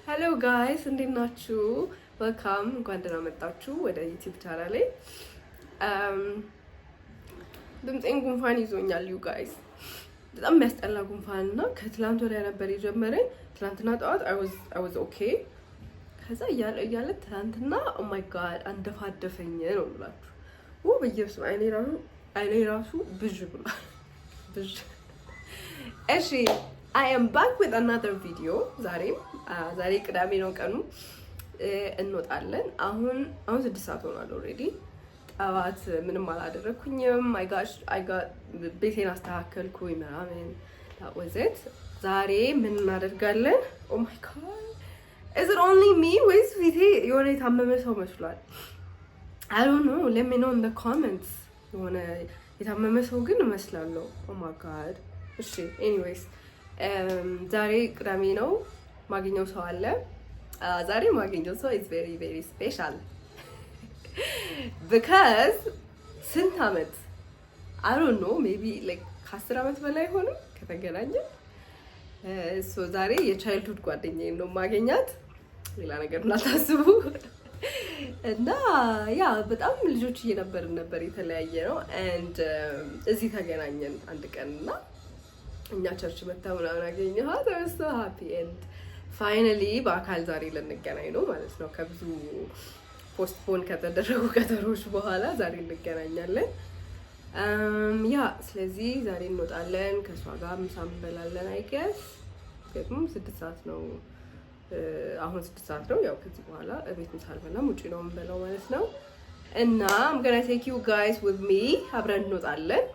Hello guys, እንዴት ናችሁ? Welcome, እንኳን ደህና መጣችሁ ወደ YouTube ቻናሌ። ድምፄን ጉንፋን ይዞኛል you guys። በጣም የሚያስጠላ ጉንፋን እና ከትላንት ወዲያ ነበር የጀመረኝ። ትላንትና ጠዋት I was okay። ከዛ እያለ ትላንትና oh my god አንደፋደፈኝ ነው ብላችሁ በየብስ አይኔ ራሱ ብዥ ብሏል። ብዥ እሺ I am back with another video ዛሬ ቅዳሜ ነው ቀኑ እንወጣለን አሁን 6 ሰዓት ሆኗል already ጠዋት ምንም አላደረኩኝም I got ቤቴን አስተካከልኩኝ ምናምን that was it ዛሬ ምን እናደርጋለን oh my god is it only me ወይስ ፊቴ የሆነ የታመመ ሰው መስሏል I don't know let me know in the comments የሆነ የታመመ ሰው ግን እመስላለሁ oh my god እሺ anyways ዛሬ ቅዳሜ ነው ማግኘው ሰው አለ ዛሬ ማግኘው ሰው is very very special because ስንት አመት I don't know maybe like 10 አመት በላይ ሆነ ከተገናኘን so ዛሬ የቻይልድሁድ ጓደኛዬ ነው ማግኘት ሌላ ነገር እንዳታስቡ እና ያ በጣም ልጆች ነበር የተለያየ ነው and እዚህ ተገናኘን አንድ ቀንና እኛ ቸርች መጣው ምናምን አገኘኋት I was so happy and finally በአካል ዛሬ ልንገናኝ ነው ማለት ነው ከብዙ ፖስትፖን ከተደረጉ ቀጠሮች በኋላ ዛሬ እንገናኛለን ያ ስለዚህ ዛሬ እንወጣለን ከሷ ጋር ምሳ እንበላለን I guess ደግሞ 6 ሰዓት ነው አሁን 6 ሰዓት ነው ያው ከዚህ በኋላ እቤት ምሳ አልበላም ውጪ ነው የምበላው ማለት ነው እና I'm gonna take you guys with me አብረን እንወጣለን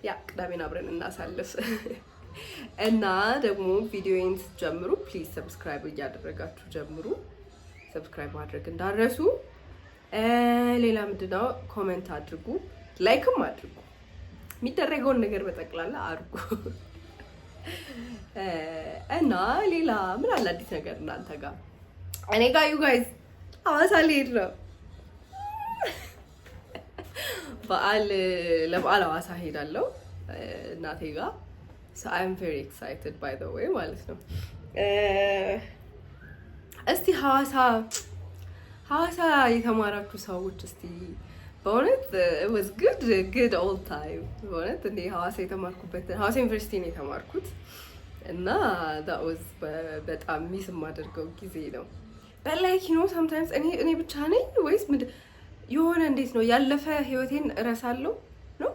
ያ ቅዳሜን አብረን እናሳልፍ እና ደግሞ ቪዲዮውን ጀምሩ ፕሊዝ ሰብስክራይብ እያደረጋችሁ ጀምሩ ሰብስክራይብ ማድረግ እንዳትረሱ ሌላ ምንድነው ኮሜንት አድርጉ ላይክም አድርጉ የሚደረገውን ነገር በጠቅላላ አድርጉ እና ሌላ ምን አለ አዲስ ነገር እናንተ ጋር እኔ ጋር you guys ሐዋሳ ልሄድ ነው ለበዓል ሐዋሳ ሄዳለሁ እናቴ ጋር so I'm very excited by the way ማለት ነው እስቲ ሐዋሳ የተማራችሁ ሰዎች እስቲ በእውነት it was good old time በእውነት እኔ ሐዋሳ የተማርኩበት ሐዋሳ ዩኒቨርሲቲ ነው የተማርኩት እና that was በጣም ሚስ የማደርገው ጊዜ ነው but like you know sometimes እኔ ብቻ ነኝ ወይስ የሆነ እንዴት ነው ያለፈ ህይወቴን እረሳለሁ ነው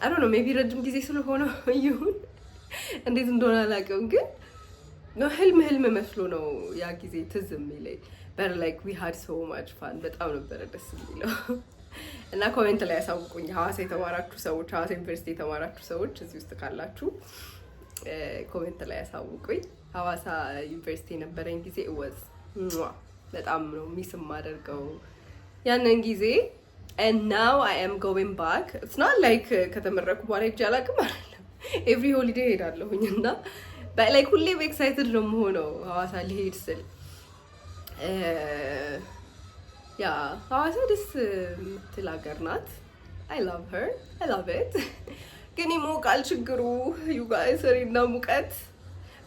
I don't know maybe ረጅም ጊዜ ስለሆነ ይሁን እንዴት እንደሆነ አላውቅም ግን ነው ህልም መስሎ ነው ያ ጊዜ ትዝ የሚለኝ but like we had so much fun በጣም ነበር ደስ የሚለው እና ኮሜንት ላይ ያሳውቁኝ ሐዋሳ የተማራችሁ ሰዎች ሐዋሳ ዩኒቨርሲቲ የተማራችሁ ሰዎች እዚህ ውስጥ ካላችሁ ኮሜንት ላይ ያሳውቁኝ ሐዋሳ ዩኒቨርሲቲ የነበረኝ ጊዜ was በጣም ነው ሚስ የማደርገው ያንን ጊዜ and now I am going back it's not like ከተመረኩ በኋላ ሄጄ አላውቅም አይደለም every holiday ሄዳለሁኝ እና but like ሁሌም excited ነው የምሆነው ሐዋሳ ልሄድ ስል ያ ሐዋሳ ደስ የምትል ሀገር ናት I love it ግን ይሞቃል ችግሩ you guys እና ሙቀት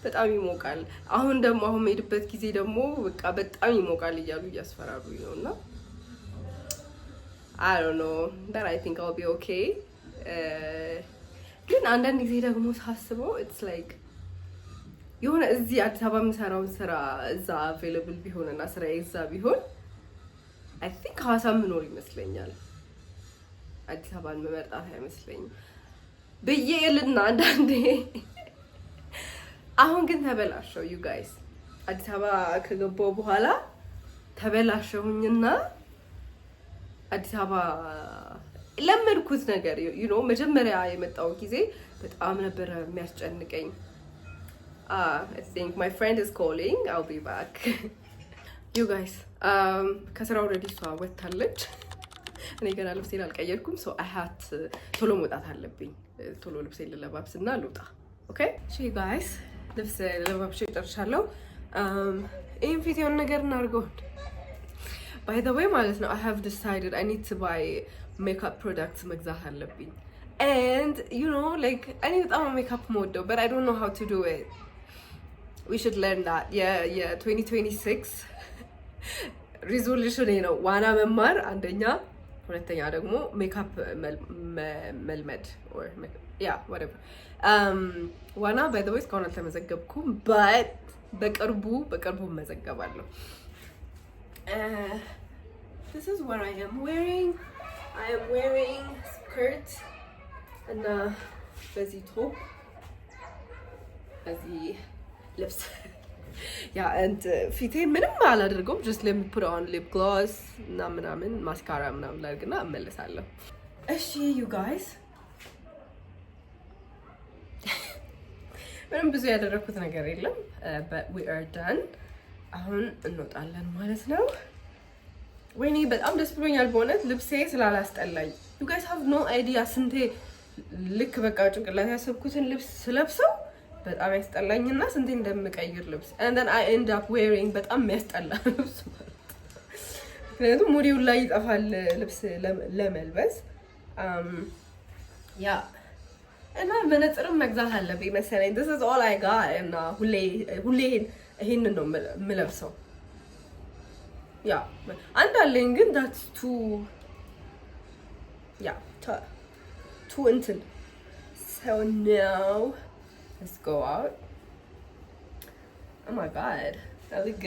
በጣም ይሞቃል አሁን የምሄድበት ጊዜ ደግሞ በቃ በጣም ይሞቃል እያሉ እያስፈራሩኝ ነውና I don't know but I think I'll be okay ግን አንዳንድ ጊዜ ደግሞ ሳስበው it's like የሆነ እዚህ አዲስ አበባ የምሰራውን ስራ እዛ available ቢሆንና ስራ እዛ ቢሆን I think ሐዋሳ ምኖር ይመስለኛል አዲስ አበባን መመርጣት አይመስለኝም በየልና አንዳንዴ አሁን ግን ተበላሸው you guys አዲስ አበባ ከገባው በኋላ ተበላሸሁኝና አዲስ አበባ ለመድኩት ነገር you know መጀመሪያ የመጣው ጊዜ በጣም ነበር የሚያስጨንቀኝ I think my friend is calling I'll be back you guys ከስራ already ሷ ወጣለች እኔ ገና ልብሴን አልቀየርኩም so I had ቶሎ መውጣት አለብኝ ቶሎ ልብሴን ልለባብስና ልውጣ okay so you guys ልብስ ለባብሽ ጨርሻለሁ ይሄን ፊት የሆነ ነገር እናድርገው by the way ማለት ነው I have decided I need to buy makeup products መግዛት አለብኝ and you know like I need to makeup mode though, but I don't know how to do it. We should learn that. Yeah 2026 resolution ነው ዋና መማር አንደኛ፣ ሁለተኛ ደግሞ ሜካፕ መልመድ or yeah whatever ዋና by the way እስካሁን አልተመዘገብኩም but በቅርቡ መዘገባለሁ። This is what I am wearing. I am wearing skirt and በዚህ ቶፕ በዚህ ልብስ yeah and ፊቴ ምንም አላደርገውም just let me put on lip gloss እና ምናምን ማስካራ ምናምን ላድርግና እመለሳለሁ። እሺ you guys ምንም ብዙ ያደረኩት ነገር የለም but we are done። አሁን እንወጣለን ማለት ነው። ወይኔ በጣም ደስ ብሎኛል በእውነት ልብሴ ስላላስጠላኝ። you guys have no idea ስንቴ ልክ በቃ ጭንቅላት ያሰብኩትን ልብስ ስለብሰው በጣም ያስጠላኝና ስንቴ እንደምቀይር ልብስ and then I end up wearing በጣም የሚያስጠላ ልብስ ማለት ምክንያቱም ሙዲው ላይ ይጠፋል ልብስ ለመልበስ ያ እና መነጽርም መግዛት አለብኝ መሰለኝ። this is all I got እና ሁሌ ይሄንን ነው የምለብሰው። ያ አንድ አለኝ ግን that's too እንትን so now let's go out. Oh my god, I look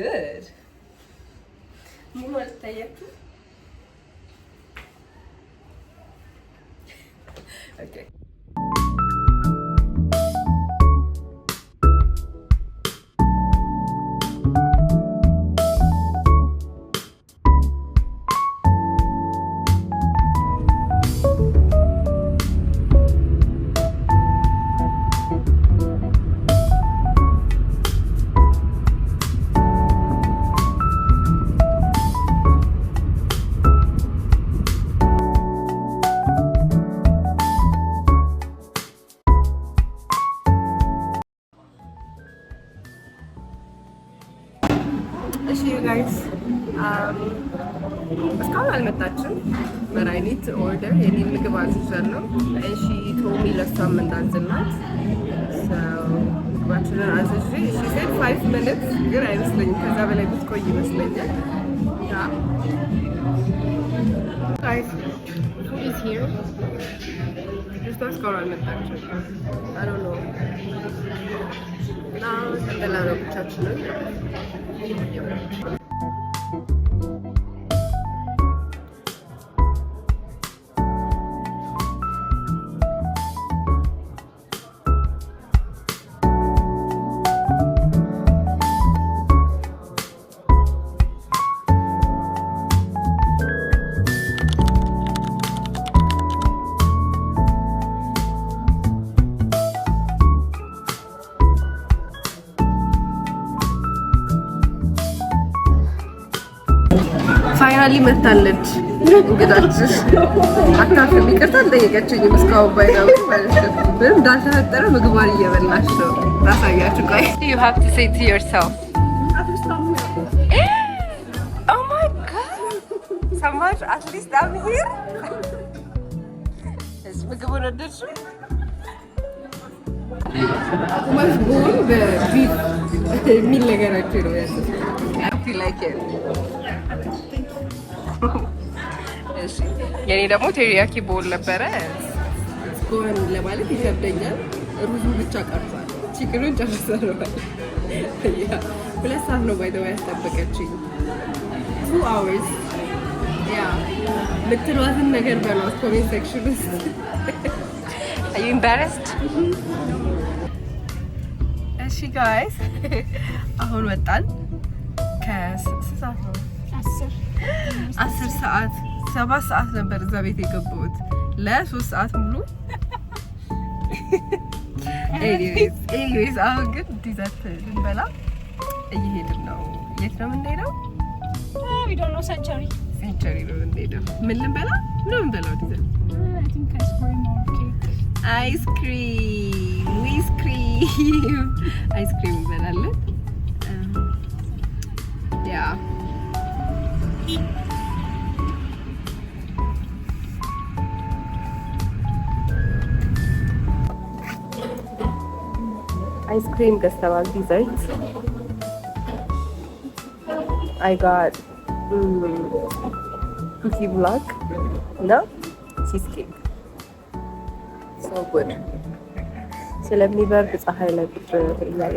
good. You want to say it? Okay. guys እስካሁን አልመጣችም but I need to order የኔን ምግብ አዝዣለሁ and she told me ለሷም እንዳዝላት so ምግባችንን አዝዤ she said 5 minutes ግን አይመስለኝም ከዛ በላይ ብትቆይ ይመስለኛል yeah guys who is here just እስካሁን አልመጣችም I don't know now ሰንደላ ነው ብቻችንን ፋይናሊ መታለች እንግዳችን አታፍም ይቅርታ አልጠየቀችኝም እስካሁን ባይዳው ማለት ነው ምንም እንዳልተፈጠረ ምግቧን እየበላች ነው ታሳያችሁ ቆይ you have to say to yourself oh my god so much at least I'm here es ምግቡን ወደድሽው አቁማስ ቦል በቢፍ የሚል ነገራቸው ነው ያለው I feel like it የኔ ደግሞ ቴሪያኪ ቦል ነበረ ጎን ለማለት ይከብደኛል ሩዙ ብቻ ቀርቷል ቺክኑን ጨርሰናል ያ 2 ሰዓት ነው ባይ ዘ ወይ ያስጠበቀችኝ 2 hours ያ ምትሏትን ነገር በሏት ኮሜንት ሴክሽን ውስጥ are you embarrassed እሺ ጋይስ አሁን ወጣን ከ6 ሰዓት ነው 10 ሰዓት 7 ሰዓት ነበር እዛ ቤት የገባሁት ለ3 ሰዓት ሙሉ anyways አሁን ግን ዲዘርት ልንበላ እየሄድን ነው የት ነው የምንሄደው we don't know century ነው የምንሄደው ምን ልንበላ ምን ልንበላው ዲዘርት I think ice cream እንበላለን yeah አይስክሪም ገዝተናል። ዲዘርት I got cookie block እና cheesecake. So good. ስለሚበርድ ፀሐይ ላይ ቁጭ እያለ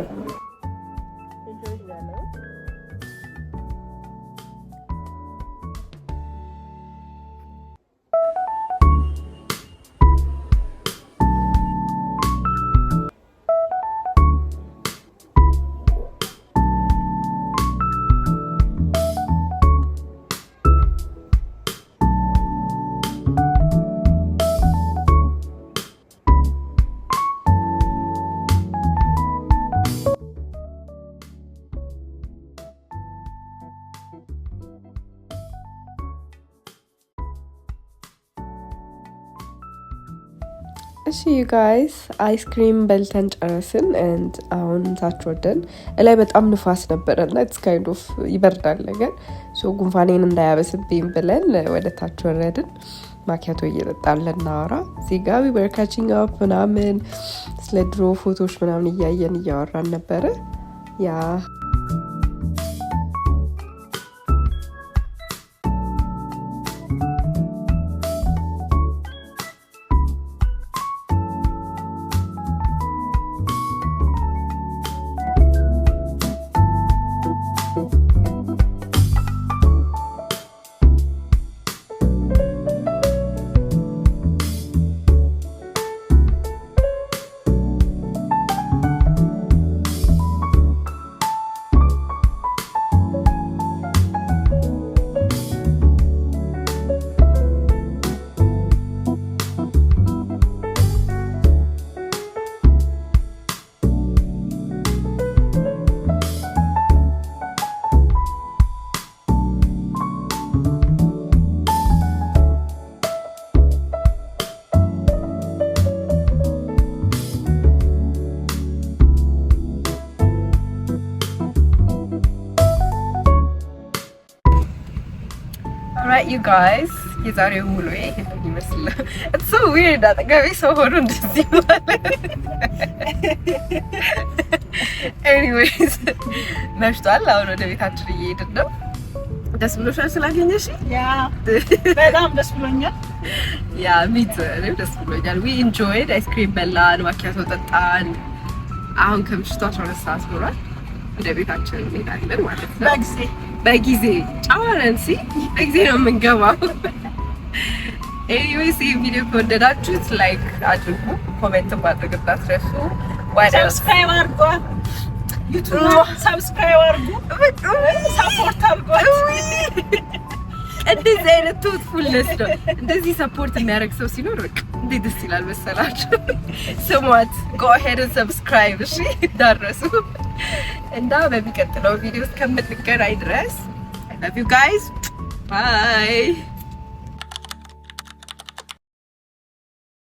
እሺ ዩ ጋይስ አይስክሪም በልተን ጨረስን and አሁን ታች ወደን ላይ በጣም ንፋስ ነበረና it's kind of ይበርዳል ነገር so ጉንፋኔን እንዳያበስብኝ ብለን ወደ ታች ወረድን። ማኪያቶ እየጠጣን ልናወራ እዚህ ጋር we were catching up ምናምን ስለ ድሮ ፎቶዎች ምናምን እያየን እያወራን ነበረ ያ Alright you guys, የዛሬው ውሎ ይሄን ይመስላል. It's so weird አጠገቤ ሰው ሆኖ እንደዚህ ማለት. Anyways, መሽቷል። አሁን ወደ ቤታችን እየሄድን ነው። ደስ ብሎሻል ስላገኘሽ? ያ በጣም ደስ ብሎኛል። ያ ሚት ደስ ብሎኛል. We enjoyed አይስክሪም በላን፣ ማኪያቶ ጠጣን። አሁን ከምሽቱ 12 ሰዓት ሆኗል። ወደ ቤታችን እንሄዳለን ማለት ነው። በጊዜ ጫዋረን በጊዜ ነው የምንገባው። ኤኒዌይስ ይህ ቪዲዮ ከወደዳችሁት ላይክ አድርጉ፣ ኮሜንት ማድረግ እንዳትረሱ። ሰብስክራይብ አድርጉ፣ ዩቲዩብ ሰብስክራይብ አድርጉ፣ ሰፖርት አድርጉ። እንደዚህ አይነት ቶትፉልነስ ነው። እንደዚህ ሰፖርት የሚያደርግ ሰው ሲኖር በቃ እንዴት ደስ ይላል መሰላችሁ። ስሟት go ahead and subscribe እሺ እንዳትረሱ። እና በሚቀጥለው ቪዲዮ እስከምንገናኝ ድረስ I love you guys. Bye.